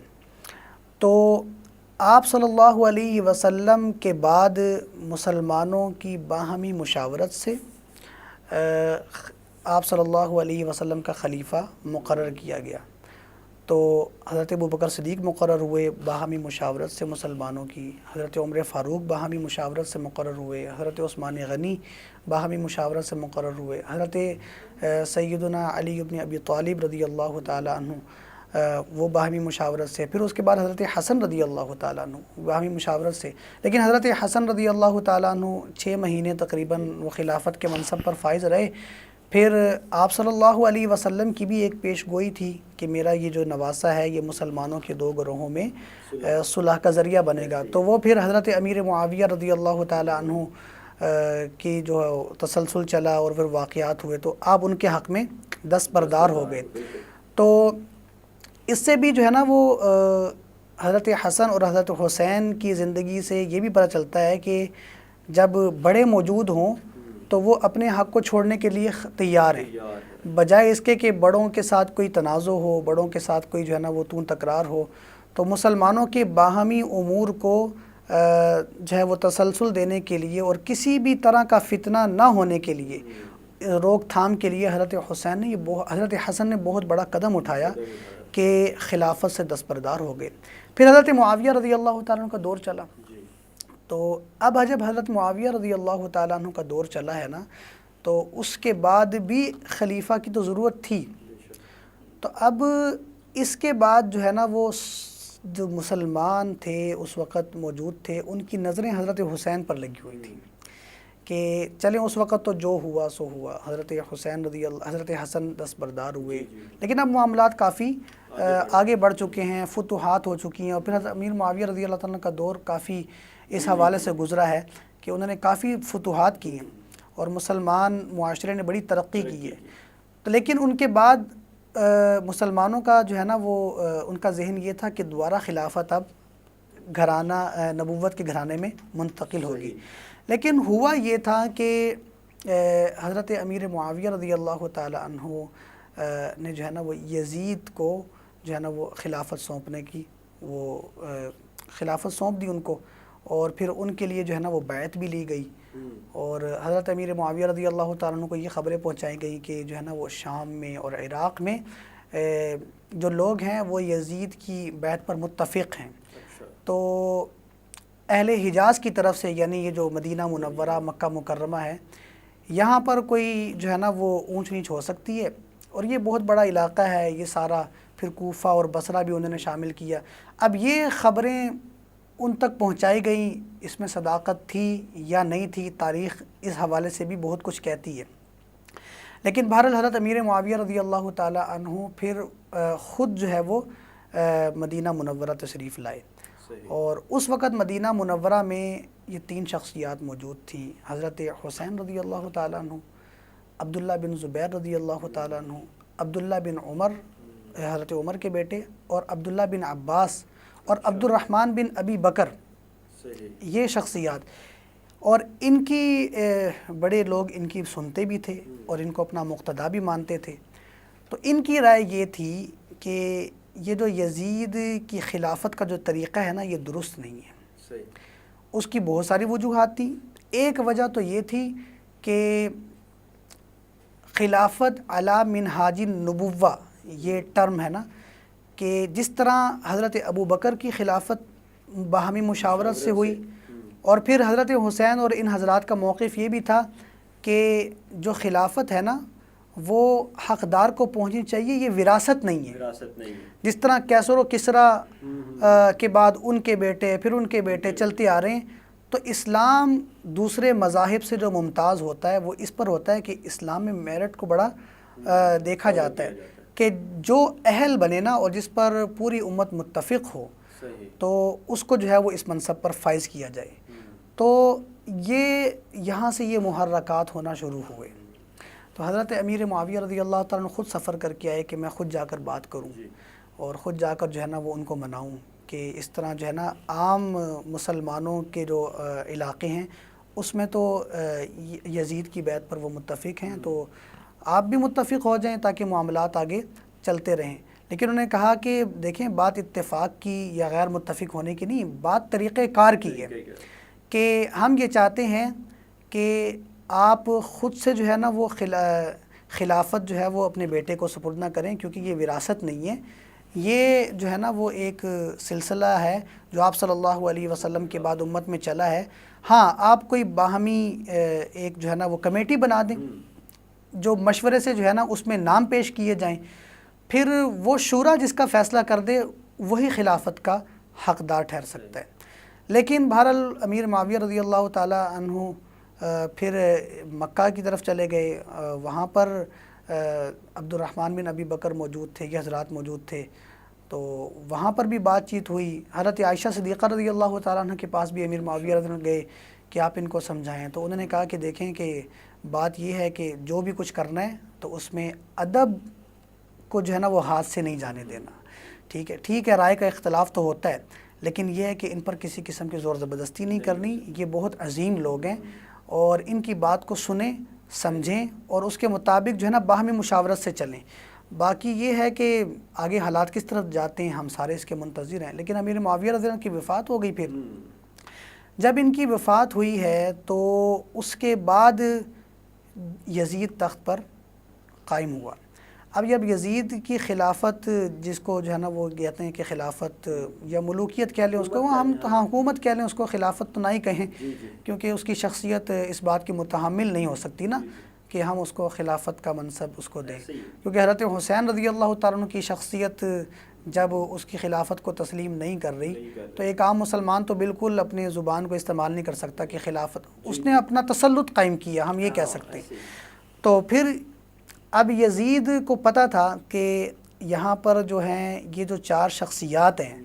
تو آپ صلی اللہ علیہ وسلم کے بعد مسلمانوں کی باہمی مشاورت سے آپ صلی اللہ علیہ وسلم کا خلیفہ مقرر کیا گیا۔ تو حضرت ابو بکر صدیق مقرر ہوئے باہمی مشاورت سے مسلمانوں کی، حضرت عمر فاروق باہمی مشاورت سے مقرر ہوئے، حضرت عثمان غنی باہمی مشاورت سے مقرر ہوئے، حضرت سیدنا علی بن ابی طالب رضی اللہ تعالیٰ عنہ وہ باہمی مشاورت سے، پھر اس کے بعد حضرت حسن رضی اللہ تعالیٰ عنہ باہمی مشاورت سے۔ لیکن حضرت حسن رضی اللہ تعالیٰ عنہ 6 مہینے تقریباً وہ خلافت کے منصب پر فائز رہے۔ پھر آپ صلی اللہ علیہ وسلم کی بھی ایک پیش گوئی تھی کہ میرا یہ جو نواسہ ہے یہ مسلمانوں کے 2 گروہوں میں صلح کا ذریعہ بنے گا، تو وہ پھر حضرت امیر معاویہ رضی اللہ تعالیٰ عنہ کی جو تسلسل چلا اور پھر واقعات ہوئے تو آپ ان کے حق میں دستبردار ہو گئے۔ تو اس سے بھی جو ہے نا وہ حضرت حسن اور حضرت حسین کی زندگی سے یہ بھی پتہ چلتا ہے کہ جب بڑے موجود ہوں تو وہ اپنے حق کو چھوڑنے کے لیے تیار ہیں، بجائے اس کے کہ بڑوں کے ساتھ کوئی تنازع ہو، بڑوں کے ساتھ کوئی جو ہے نا وہ تکرار ہو۔ تو مسلمانوں کے باہمی امور کو جو ہے وہ تسلسل دینے کے لیے اور کسی بھی طرح کا فتنہ نہ ہونے کے لیے، روک تھام کے لیے حضرت حسن نے بہت بڑا قدم اٹھایا کہ خلافت سے دستبردار ہو گئے۔ پھر حضرت معاویہ رضی اللہ تعالیٰ عنہ کا دور چلا، تو اب جب حضرت معاویہ رضی اللہ تعالیٰ عنہ کا دور چلا ہے نا تو اس کے بعد بھی خلیفہ کی تو ضرورت تھی۔ تو اب اس کے بعد جو ہے نا وہ جو مسلمان تھے اس وقت موجود تھے ان کی نظریں حضرت حسین پر لگی ہوئی تھیں کہ چلیں اس وقت تو جو ہوا سو ہوا، حضرت حسین حضرت حسن دستبردار ہوئے، لیکن اب معاملات کافی آگے بڑھ چکے ہیں، فتوحات ہو چکی ہیں، اور پھر حضرت امیر معاویہ رضی اللہ تعالیٰ کا دور کافی اس حوالے سے گزرا ہے کہ انہوں نے کافی فتوحات کی ہیں اور مسلمان معاشرے نے بڑی ترقی کی ہے. تو لیکن ان کے بعد مسلمانوں کا جو ہے نا وہ ان کا ذہن یہ تھا کہ دوبارہ خلافت اب گھرانہ نبوت کے گھرانے میں منتقل ہوگی. لیکن ہوا یہ تھا کہ حضرت امیر معاویہ رضی اللہ تعالی عنہ نے جو ہے نا وہ یزید کو جو ہے نا وہ خلافت سونپنے کی وہ خلافت سونپ دی ان کو، اور پھر ان کے لیے جو ہے نا وہ بیعت بھی لی گئی. اور حضرت امیر معاویہ رضی اللہ تعالیٰ عنہ کو یہ خبریں پہنچائی گئی کہ جو ہے نا وہ شام میں اور عراق میں جو لوگ ہیں وہ یزید کی بیعت پر متفق ہیں. تو اہل حجاز کی طرف سے، یعنی یہ جو مدینہ منورہ مکہ مکرمہ ہے، یہاں پر کوئی جو ہے نا وہ اونچ نیچ ہو سکتی ہے، اور یہ بہت بڑا علاقہ ہے یہ سارا، پھر کوفہ اور بصرہ بھی انہوں نے شامل کیا. اب یہ خبریں ان تک پہنچائی گئیں، اس میں صداقت تھی یا نہیں تھی، تاریخ اس حوالے سے بھی بہت کچھ کہتی ہے. لیکن بہرحال حضرت امیر معاویہ رضی اللہ تعالی عنہ پھر خود جو ہے وہ مدینہ منورہ تشریف لائے. اور اس وقت مدینہ منورہ میں یہ 3 شخصیات موجود تھیں: حضرت حسین رضی اللہ تعالی عنہ، عبداللہ بن زبیر رضی اللہ تعالی عنہ، عبداللہ بن عمر حضرت عمر کے بیٹے، اور عبداللہ بن عباس اور عبد الرحمن بن ابی بکر. یہ شخصیات، اور ان کی بڑے لوگ ان کی سنتے بھی تھے اور ان کو اپنا مقتدا بھی مانتے تھے. تو ان کی رائے یہ تھی کہ یہ جو یزید کی خلافت کا جو طریقہ ہے نا یہ درست نہیں ہے. اس کی بہت ساری وجوہات تھیں. ایک وجہ تو یہ تھی کہ خلافت علی منہاج النبوہ یہ ٹرم ہے نا، کہ جس طرح حضرت ابو بکر کی خلافت باہمی مشاورت سے ہوئی، اور پھر حضرت حسین اور ان حضرات کا موقف یہ بھی تھا کہ جو خلافت ہے نا وہ حقدار کو پہنچنی چاہیے، یہ وراثت نہیں ہے. جس طرح کیسر و کسریٰ کے بعد ان کے بیٹے، پھر ان کے بیٹے چلتے آ رہے ہیں. تو اسلام دوسرے مذاہب سے جو ممتاز ہوتا ہے وہ اس پر ہوتا ہے کہ اسلام میں میرٹ کو بڑا دیکھا جاتا ہے کہ جو اہل بنے نا اور جس پر پوری امت متفق ہو تو اس کو جو ہے وہ اس منصب پر فائز کیا جائے. تو یہ یہاں سے یہ محرکات ہونا شروع ہوئے. تو حضرت امیر معاویہ رضی اللہ تعالیٰ عنہ خود سفر کر کے آئے کہ میں خود جا کر بات کروں اور خود جا کر جو ہے نا وہ ان کو مناؤں کہ اس طرح جو ہے نا عام مسلمانوں کے جو علاقے ہیں اس میں تو یزید کی بیعت پر وہ متفق ہیں، تو آپ بھی متفق ہو جائیں تاکہ معاملات آگے چلتے رہیں. لیکن انہوں نے کہا کہ دیکھیں بات اتفاق کی یا غیر متفق ہونے کی نہیں، بات طریقہ کار کی ہے کہ ہم یہ چاہتے ہیں کہ آپ خود سے جو ہے نا وہ خلافت جو ہے وہ اپنے بیٹے کو سپرد نہ کریں، کیونکہ یہ وراثت نہیں ہے، یہ جو ہے نا وہ ایک سلسلہ ہے جو آپ صلی اللہ علیہ وسلم کے بعد امت میں چلا ہے. ہاں آپ کوئی باہمی ایک جو ہے نا وہ کمیٹی بنا دیں جو مشورے سے جو ہے نا اس میں نام پیش کیے جائیں، پھر وہ شورا جس کا فیصلہ کر دے وہی خلافت کا حقدار ٹھہر سکتا ہے. لیکن بہرحال امیر معاویہ رضی اللہ تعالی عنہ پھر مکہ کی طرف چلے گئے. وہاں پر عبد الرحمن بن ابی بکر موجود تھے، یہ حضرات موجود تھے، تو وہاں پر بھی بات چیت ہوئی. حضرت عائشہ صدیقہ رضی اللہ تعالیٰ عنہ کے پاس بھی امیر معاویہ رضی اللہ عنہ گئے کہ آپ ان کو سمجھائیں. تو انہوں نے کہا کہ دیکھیں کہ بات یہ ہے کہ جو بھی کچھ کرنا ہے تو اس میں ادب کو جو ہے نا وہ ہاتھ سے نہیں جانے دینا. ٹھیک ہے رائے کا اختلاف تو ہوتا ہے، لیکن یہ ہے کہ ان پر کسی قسم کی زور زبردستی نہیں کرنی. یہ بہت عظیم لوگ ہیں اور ان کی بات کو سنیں، سمجھیں اور اس کے مطابق جو ہے نا باہمی مشاورت سے چلیں. باقی یہ ہے کہ آگے حالات کس طرف جاتے ہیں ہم سارے اس کے منتظر ہیں. لیکن امیر معاویہ رضی اللہ عنہ کی وفات ہو گئی. پھر جب ان کی وفات ہوئی ہے تو اس کے بعد یزید تخت پر قائم ہوا. اب جب یزید کی خلافت جس کو جو ہے نا وہ کہتے ہیں کہ خلافت یا ملوکیت کہہ لیں اس کو، ہم حکومت کہہ لیں اس کو، خلافت تو نہ ہی کہیں کیونکہ اس کی شخصیت اس بات کی متحمل نہیں ہو سکتی نا کہ ہم اس کو خلافت کا منصب اس کو دیں. کیونکہ حضرت حسین رضی اللہ تعالیٰ عنہ کی شخصیت جب اس کی خلافت کو تسلیم نہیں کر رہی، تو ایک عام مسلمان تو بالکل اپنی زبان کو استعمال نہیں کر سکتا کہ خلافت، اس نے اپنا تسلط قائم کیا، ہم یہ کہہ سکتے ہیں۔ تو پھر اب یزید کو پتہ تھا کہ یہاں پر جو ہیں یہ جو 4 شخصیات ہیں،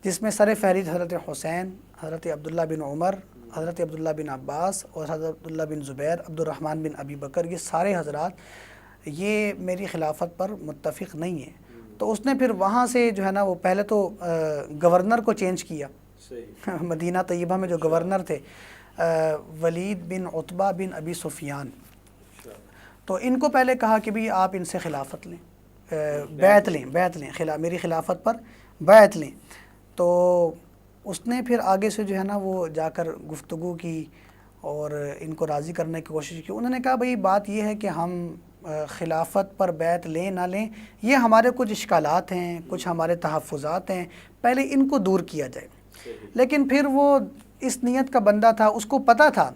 جس میں سر فہرست حضرت حسین، حضرت عبداللہ بن عمر، حضرت عبداللہ بن عباس اور حضرت عبداللہ بن زبیر، عبد الرحمن بن ابی بکر، یہ سارے حضرات یہ میری خلافت پر متفق نہیں ہیں۔ تو اس نے پھر وہاں سے جو ہے نا وہ پہلے تو گورنر کو چینج کیا، مدینہ طیبہ میں جو گورنر تھے ولید بن عتبہ بن ابی سفیان، تو ان کو پہلے کہا کہ بھی آپ ان سے خلافت لیں، بیعت لیں میری خلافت پر بیعت لیں۔ تو اس نے پھر آگے سے جو ہے نا وہ جا کر گفتگو کی اور ان کو راضی کرنے کی کوشش کی۔ انہوں نے کہا بھئی بات یہ ہے کہ ہم خلافت پر بیعت لیں نہ لیں، یہ ہمارے کچھ اشکالات ہیں، کچھ ہمارے تحفظات ہیں، پہلے ان کو دور کیا جائے۔ لیکن پھر وہ اس نیت کا بندہ تھا، اس کو پتہ تھا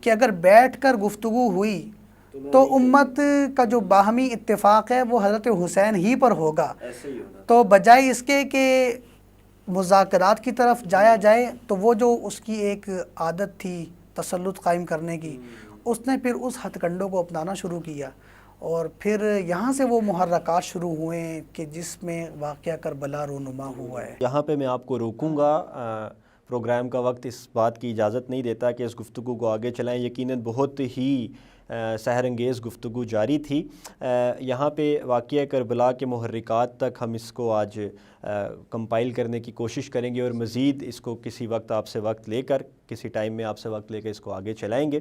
کہ اگر بیٹھ کر گفتگو ہوئی تو امت کا جو باہمی اتفاق ہے وہ حضرت حسین ہی پر ہوگا، تو بجائے اس کے کہ مذاکرات کی طرف جایا جائے، تو وہ جو اس کی ایک عادت تھی تسلط قائم کرنے کی، اس نے پھر اس ہتھ کنڈوں کو اپنانا شروع کیا، اور پھر یہاں سے وہ محرکات شروع ہوئے کہ جس میں واقعہ کربلا رونما ہوا ہے۔ یہاں پہ میں آپ کو روکوں گا، پروگرام کا وقت اس بات کی اجازت نہیں دیتا کہ اس گفتگو کو آگے چلائیں۔ یقیناً بہت ہی سحر انگیز گفتگو جاری تھی۔ یہاں پہ واقعہ کربلا کے محرکات تک ہم اس کو آج کمپائل کرنے کی کوشش کریں گے، اور مزید اس کو کسی وقت آپ سے وقت لے کر، کسی ٹائم میں آپ سے وقت لے کر اس کو آگے چلائیں گے۔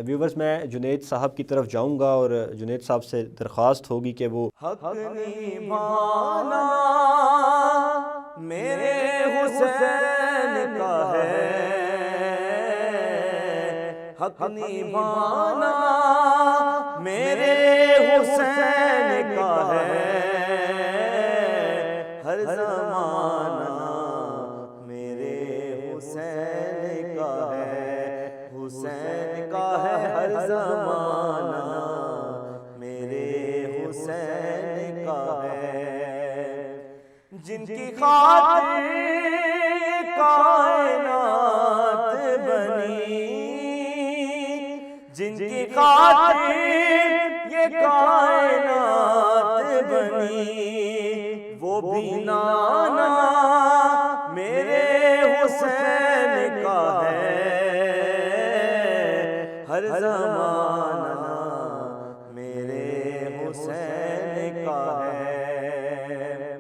ویورز، میں جنید صاحب کی طرف جاؤں گا اور جنید صاحب سے درخواست ہوگی کہ وہ حق نبھانا میرے حسین کا ہے، حق نبھانا میرے حسین کا ہے، ہر زمانہ میرے حسین کا ہے، حسین کا ہے ہر زمانہ میرے حسین کا ہے، جن کی خاطر کائنات بنی، جن کی خاطر یہ کائنات بنی، وہ بھی نانا میرے حسین کا ہے، ہر زمانہ میرے حسین کا ہے،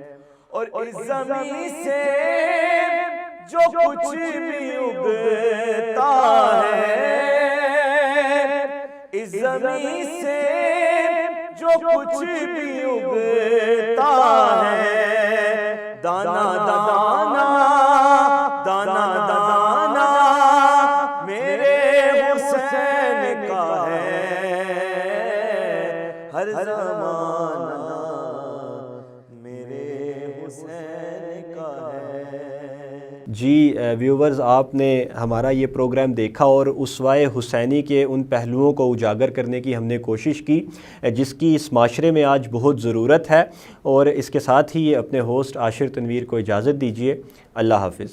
اور اس زمین سے جو کچھ بھی اگتا ہے، اس زمین سے جو کچھ بھی اگتا ہے، دانا دانا دانا دانا میرے حسین کا ہے، ہر زمانہ میرے حسین کا ہے۔ جی ویورز، آپ نے ہمارا یہ پروگرام دیکھا اور اسوہ حسینی کے ان پہلوؤں کو اجاگر کرنے کی ہم نے کوشش کی جس کی اس معاشرے میں آج بہت ضرورت ہے، اور اس کے ساتھ ہی اپنے ہوسٹ عاشر تنویر کو اجازت دیجیے۔ اللہ حافظ۔